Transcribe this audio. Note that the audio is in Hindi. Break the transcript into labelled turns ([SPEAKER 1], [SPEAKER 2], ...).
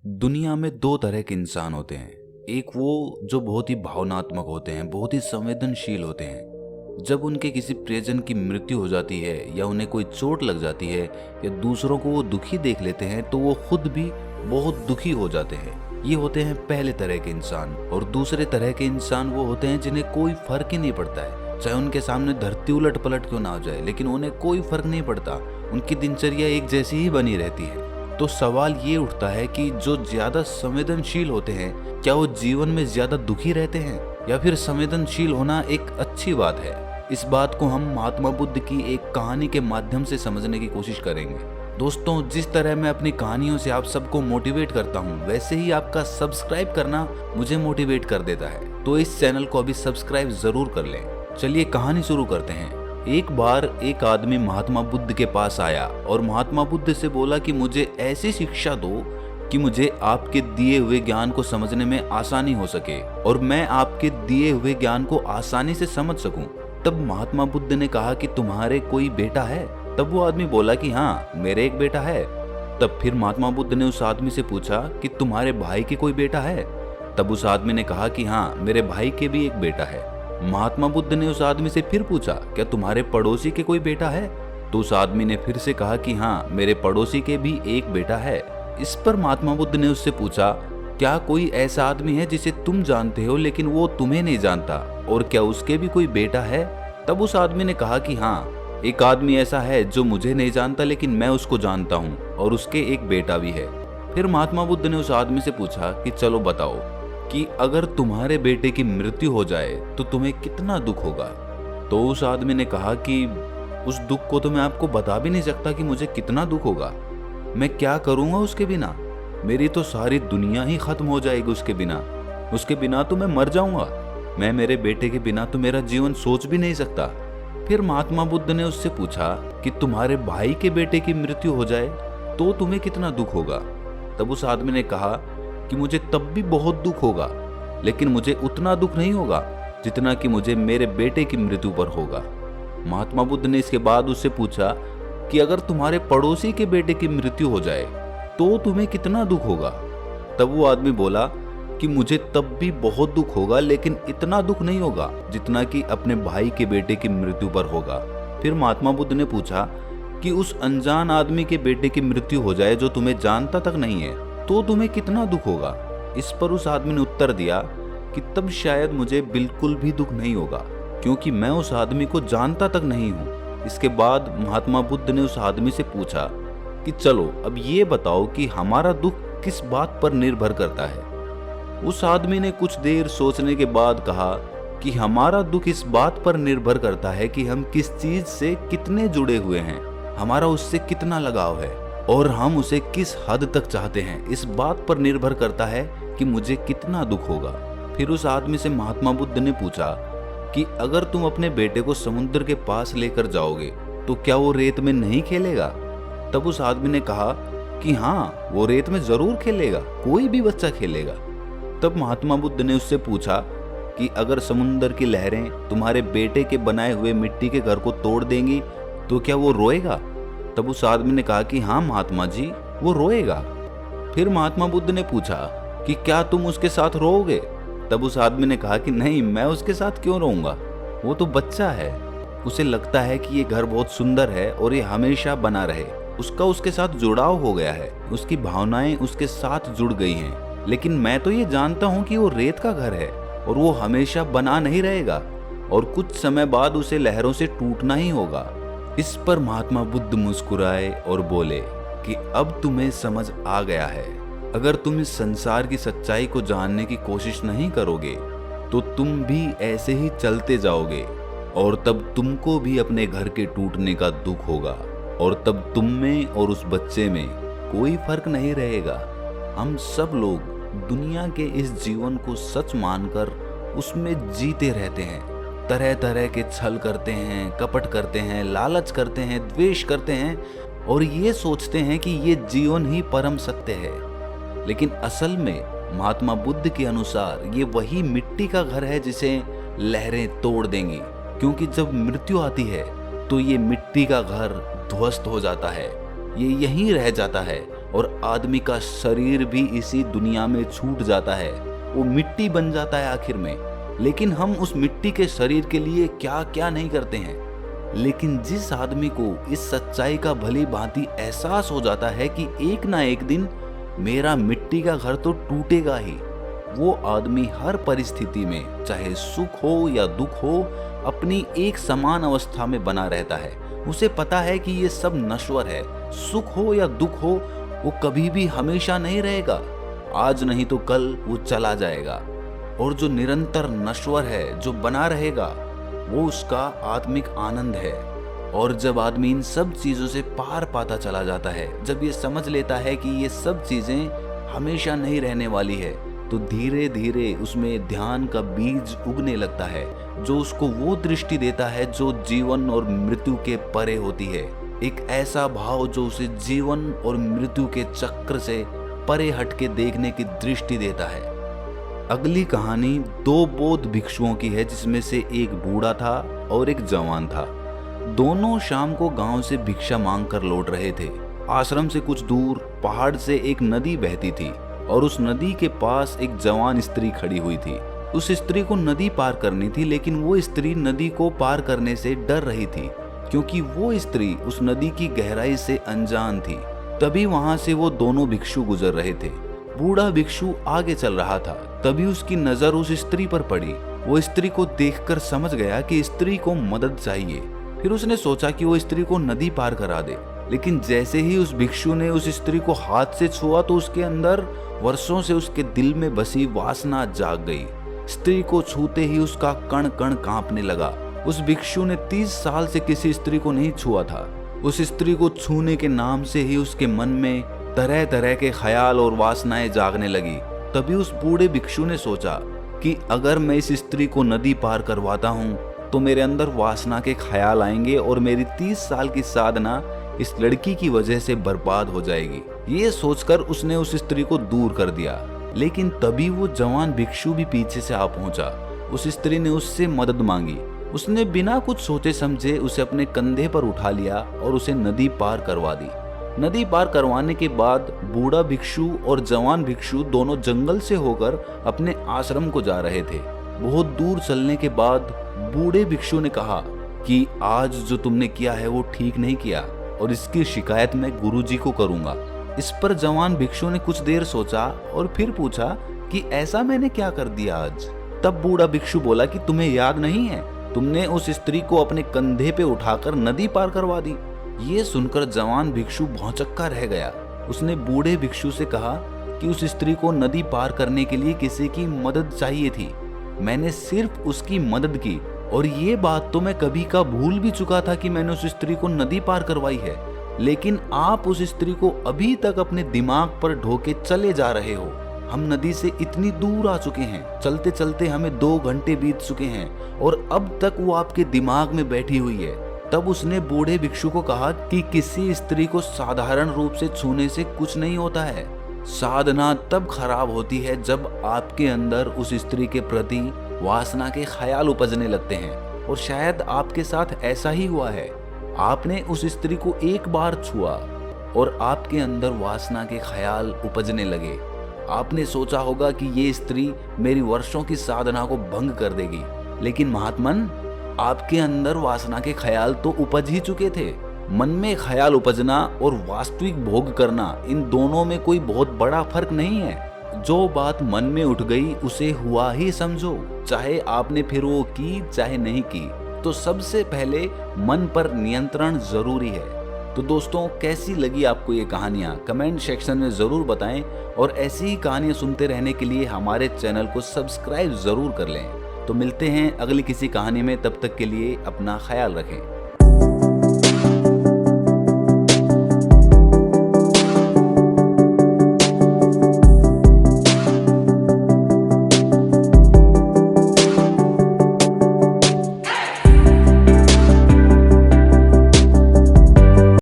[SPEAKER 1] दुनिया में दो तरह के इंसान होते हैं। एक वो जो बहुत ही भावनात्मक होते हैं, बहुत ही संवेदनशील होते हैं। जब उनके किसी प्रियजन की मृत्यु हो जाती है या उन्हें कोई चोट लग जाती है या दूसरों को वो दुखी देख लेते हैं तो वो खुद भी बहुत दुखी हो जाते हैं। ये होते हैं पहले तरह के इंसान। और दूसरे तरह के इंसान वो होते हैं जिन्हें कोई फर्क ही नहीं पड़ता है, चाहे उनके सामने धरती उलट पलट क्यों ना हो जाए, लेकिन उन्हें कोई फर्क नहीं पड़ता। उनकी दिनचर्या एक जैसी ही बनी रहती है। तो सवाल ये उठता है कि जो ज्यादा संवेदनशील होते हैं, क्या वो जीवन में ज्यादा दुखी रहते हैं या फिर संवेदनशील होना एक अच्छी बात है? इस बात को हम महात्मा बुद्ध की एक कहानी के माध्यम से समझने की कोशिश करेंगे। दोस्तों, जिस तरह मैं अपनी कहानियों से आप सबको मोटिवेट करता हूँ, वैसे ही आपका सब्सक्राइब करना मुझे मोटिवेट कर देता है। तो इस चैनल को अभी सब्सक्राइब जरूर कर लें। चलिए कहानी शुरू करते हैं। एक बार एक आदमी महात्मा बुद्ध के पास आया और महात्मा बुद्ध से बोला कि मुझे ऐसी शिक्षा दो कि मुझे आपके दिए हुए ज्ञान को समझने में आसानी हो सके और मैं आपके दिए हुए ज्ञान को आसानी से समझ सकूं। तब महात्मा बुद्ध ने कहा कि तुम्हारे कोई बेटा है? तब वो आदमी बोला कि हाँ, मेरे एक बेटा है। तब फिर महात्मा बुद्ध ने उस आदमी से पूछा कि तुम्हारे भाई के कोई बेटा है? तब उस आदमी ने कहा कि हाँ, मेरे भाई के भी एक बेटा है। महात्मा बुद्ध ने उस आदमी से फिर पूछा, क्या तुम्हारे पड़ोसी के कोई बेटा है? तो उस आदमी ने फिर से कहा कि हाँ, मेरे पड़ोसी के भी एक बेटा है। इस पर महात्मा बुद्ध ने उससे पूछा, क्या कोई ऐसा आदमी है जिसे तुम जानते हो लेकिन वो तुम्हें नहीं जानता, और क्या उसके भी कोई बेटा है? तब उस आदमी ने कहा कि हाँ, एक आदमी ऐसा है जो मुझे नहीं जानता लेकिन मैं उसको जानता हूँ और उसके एक बेटा भी है। फिर महात्मा बुद्ध ने उस आदमी से पूछा कि चलो बताओ कि अगर तुम्हारे बेटे की मृत्यु हो जाए तो तुम्हें कितना दुख होगा? तो उस आदमी ने कहा कि उस दुख को तो मैं आपको बता भी नहीं सकता कि मुझे कितना दुख होगा। मैं क्या करूंगा उसके बिना? मेरी तो सारी दुनिया ही खत्म हो जाएगी उसके बिना तो मैं मर जाऊंगा। मैं मेरे बेटे के बिना तो मेरा जीवन सोच भी नहीं सकता। फिर महात्मा बुद्ध ने उससे पूछा कि तुम्हारे भाई के बेटे की मृत्यु हो जाए तो तुम्हें कितना दुख होगा? तब उस आदमी ने कहा कि मुझे तब भी बहुत दुख होगा, लेकिन मुझे उतना दुख नहीं होगा जितना कि मुझे मेरे बेटे की मृत्यु पर होगा। महात्मा बुद्ध ने इसके बाद उससे पूछा कि अगर तुम्हारे पड़ोसी के बेटे की मृत्यु हो जाए तो तुम्हें कितना दुख होगा? तब वो आदमी बोला कि मुझे तब भी बहुत दुख होगा, लेकिन इतना दुख नहीं होगा जितना कि अपने भाई के बेटे की मृत्यु पर होगा। फिर महात्मा बुद्ध ने पूछा कि उस अनजान आदमी के बेटे की मृत्यु हो जाए जो तुम्हें जानता तक नहीं है तो तुम्हें कितना दुख होगा? इस पर उस आदमी ने उत्तर दिया कि तब शायद मुझे बिल्कुल भी दुख नहीं होगा, क्योंकि मैं उस आदमी को जानता तक नहीं हूँ। इसके बाद महात्मा बुद्ध ने उस आदमी से पूछा कि चलो अब ये बताओ कि हमारा दुख किस बात पर निर्भर करता है? उस आदमी ने कुछ देर सोचने के बाद कहा कि हमारा दुख इस बात पर निर्भर करता है कि हम किस चीज से कितने जुड़े हुए हैं, हमारा उससे कितना लगाव है और हम उसे किस हद तक चाहते हैं। इस बात पर निर्भर करता है कि मुझे कितना दुख होगा। फिर उस आदमी से महात्मा बुद्ध ने पूछा कि अगर तुम अपने बेटे को समुद्र के पास लेकर जाओगे तो क्या वो रेत में नहीं खेलेगा? तब उस आदमी ने कहा कि हाँ, वो रेत में जरूर खेलेगा, कोई भी बच्चा खेलेगा। तब महात्मा बुद्ध ने उससे पूछा कि अगर समुद्र की लहरें तुम्हारे बेटे के बनाए हुए मिट्टी के घर को तोड़ देंगी तो क्या वो रोएगा? तब उस आदमी ने कहा कि हाँ महात्मा जी, वो रोएगा। फिर महात्मा बुद्ध ने पूछा कि क्या तुम उसके साथ रोओगे? तब उस आदमी ने कहा कि नहीं, मैं उसके साथ क्यों रोऊंगा, वो तो बच्चा है, उसे लगता है कि ये घर बहुत सुंदर है और ये हमेशा बना रहे। उसका उसके साथ जुड़ाव हो गया है, उसकी भावनाएं उसके साथ जुड़ गई हैं। लेकिन मैं तो ये जानता हूँ कि वो रेत का घर है और वो हमेशा बना नहीं रहेगा और कुछ समय बाद उसे लहरों से टूटना ही होगा। इस पर महात्मा बुद्ध मुस्कुराए और बोले कि अब तुम्हें समझ आ गया है। अगर तुम इस संसार की सच्चाई को जानने की कोशिश नहीं करोगे तो तुम भी ऐसे ही चलते जाओगे और तब तुमको भी अपने घर के टूटने का दुख होगा और तब तुम में और उस बच्चे में कोई फर्क नहीं रहेगा। हम सब लोग दुनिया के इस जीवन को सच मानकर उसमें जीते रहते हैं, तरह तरह के छल करते हैं, कपट करते हैं, लालच करते हैं, द्वेष करते हैं और ये सोचते हैं कि ये जीवन ही परम सत्य है। लेकिन असल में महात्मा बुद्ध के अनुसार ये वही मिट्टी का घर है जिसे लहरें तोड़ देंगी, क्योंकि जब मृत्यु आती है तो ये मिट्टी का घर ध्वस्त हो जाता है, ये यहीं रह जाता है और आदमी का शरीर भी इसी दुनिया में छूट जाता है, वो मिट्टी बन जाता है आखिर में। लेकिन हम उस मिट्टी के शरीर के लिए क्या क्या नहीं करते हैं। लेकिन जिस आदमी को इस सच्चाई का भली भांति एहसास हो जाता है कि एक ना एक दिन मेरा मिट्टी का घर तो टूटेगा ही, वो आदमी हर परिस्थिति में, चाहे सुख हो या दुख हो, अपनी एक समान अवस्था में बना रहता है। उसे पता है कि ये सब नश्वर है, सुख हो या दुख हो, वो कभी भी हमेशा नहीं रहेगा। आज नहीं तो कल वो चला जाएगा। और जो निरंतर नश्वर है, जो बना रहेगा, वो उसका आत्मिक आनंद है। और जब आदमी इन सब चीजों से पार पाता चला जाता है, जब ये समझ लेता है कि ये सब चीजें हमेशा नहीं रहने वाली है, तो धीरे धीरे उसमें ध्यान का बीज उगने लगता है, जो उसको वो दृष्टि देता है जो जीवन और मृत्यु के परे होती है। एक ऐसा भाव जो उसे जीवन और मृत्यु के चक्र से परे हटके देखने की दृष्टि देता है। अगली कहानी दो बौद्ध भिक्षुओं की है, जिसमें से एक बूढ़ा था और एक जवान था। दोनों शाम को गांव से भिक्षा मांग कर लौट रहे थे। आश्रम से कुछ दूर पहाड़ से एक नदी बहती थी और उस नदी के पास एक जवान स्त्री खड़ी हुई थी। उस स्त्री को नदी पार करनी थी, लेकिन वो स्त्री नदी को पार करने से डर रही थी, क्योंकि वो स्त्री उस नदी की गहराई से अनजान थी। तभी वहां से वो दोनों भिक्षु गुजर रहे थे। बूढ़ा भिक्षु आगे चल रहा था, तभी उसकी नजर उस स्त्री पर पड़ी। वो स्त्री को देखकर समझ गया कि स्त्री को मदद चाहिए। फिर उसने सोचा कि वो स्त्री को नदी पार करा दे, लेकिन जैसे ही उस भिक्षु ने उस स्त्री को हाथ से छुआ तो उसके अंदर वर्षों से उसके दिल में बसी वासना जाग गई। स्त्री को छूते ही उसका कण कण कांपने लगा। उस भिक्षु ने 30 साल से किसी स्त्री को नहीं छुआ था। उस स्त्री को छूने के नाम से ही उसके मन में तरह तरह के ख्याल और वासनाएं जागने लगी। तभी उस बूढ़े भिक्षु ने सोचा कि अगर मैं इस स्त्री को नदी पार करवाता हूँ तो मेरे अंदर वासना के ख्याल आएंगे और मेरी 30 साल की साधना इस लड़की की वजह से बर्बाद हो जाएगी। ये सोचकर उसने उस स्त्री को दूर कर दिया। लेकिन तभी वो जवान भिक्षु भी पीछे से आ पहुंचा। उस स्त्री ने उससे मदद मांगी। उसने बिना कुछ सोचे समझे उसे अपने कंधे पर उठा लिया और उसे नदी पार करवा दी। नदी पार करवाने के बाद बूढ़ा भिक्षु और जवान भिक्षु दोनों जंगल से होकर अपने आश्रम को जा रहे थे। बहुत दूर चलने के बाद बूढ़े भिक्षु ने कहा कि आज जो तुमने किया है वो ठीक नहीं किया और इसकी शिकायत मैं गुरुजी को करूंगा। इस पर जवान भिक्षु ने कुछ देर सोचा और फिर पूछा कि ऐसा मैंने क्या कर दिया आज। तब बूढ़ा भिक्षु बोला कि तुम्हें याद नहीं है, तुमने उस स्त्री को अपने कंधे पे उठाकर नदी पार करवा दी। ये सुनकर जवान भिक्षु भौंचक्का रह गया। उसने बूढ़े भिक्षु से कहा कि उस स्त्री को नदी पार करने के लिए किसी की मदद चाहिए थी। मैंने सिर्फ उसकी मदद की और ये बात तो मैं कभी का भूल भी चुका था कि मैंने उस स्त्री को नदी पार करवाई है। लेकिन आप उस स्त्री को अभी तक अपने दिमाग पर ढोके चले जा रहे हो। हम नदी से इतनी दूर आ चुके हैं, चलते चलते हमें 2 घंटे बीत चुके हैं और अब तक वो आपके दिमाग में बैठी हुई है। तब उसने बूढ़े भिक्षु को कहा कि किसी स्त्री को साधारण रूप से छूने से कुछ नहीं होता है। साधना तब खराब होती है जब आपके अंदर उस स्त्री के प्रति वासना के ख्याल उपजने लगते हैं, और शायद आपके साथ ऐसा ही हुआ है। आपने उस स्त्री को एक बार छुआ और आपके अंदर वासना के ख्याल उपजने लगे। आपने सोचा होगा कि ये स्त्री मेरी वर्षों की साधना को भंग कर देगी, लेकिन महात्मन, आपके अंदर वासना के ख्याल तो उपज ही चुके थे। मन में ख्याल उपजना और वास्तविक भोग करना, इन दोनों में कोई बहुत बड़ा फर्क नहीं है। जो बात मन में उठ गई उसे हुआ ही समझो, चाहे आपने फिर वो की चाहे नहीं की। तो सबसे पहले मन पर नियंत्रण जरूरी है। तो दोस्तों, कैसी लगी आपको ये कहानियाँ कमेंट सेक्शन में ज़रूर बताएं, और ऐसी ही कहानियाँ सुनते रहने के लिए हमारे चैनल को सब्सक्राइब ज़रूर कर लें। तो मिलते हैं अगली किसी कहानी में, तब तक के लिए अपना ख्याल रखें।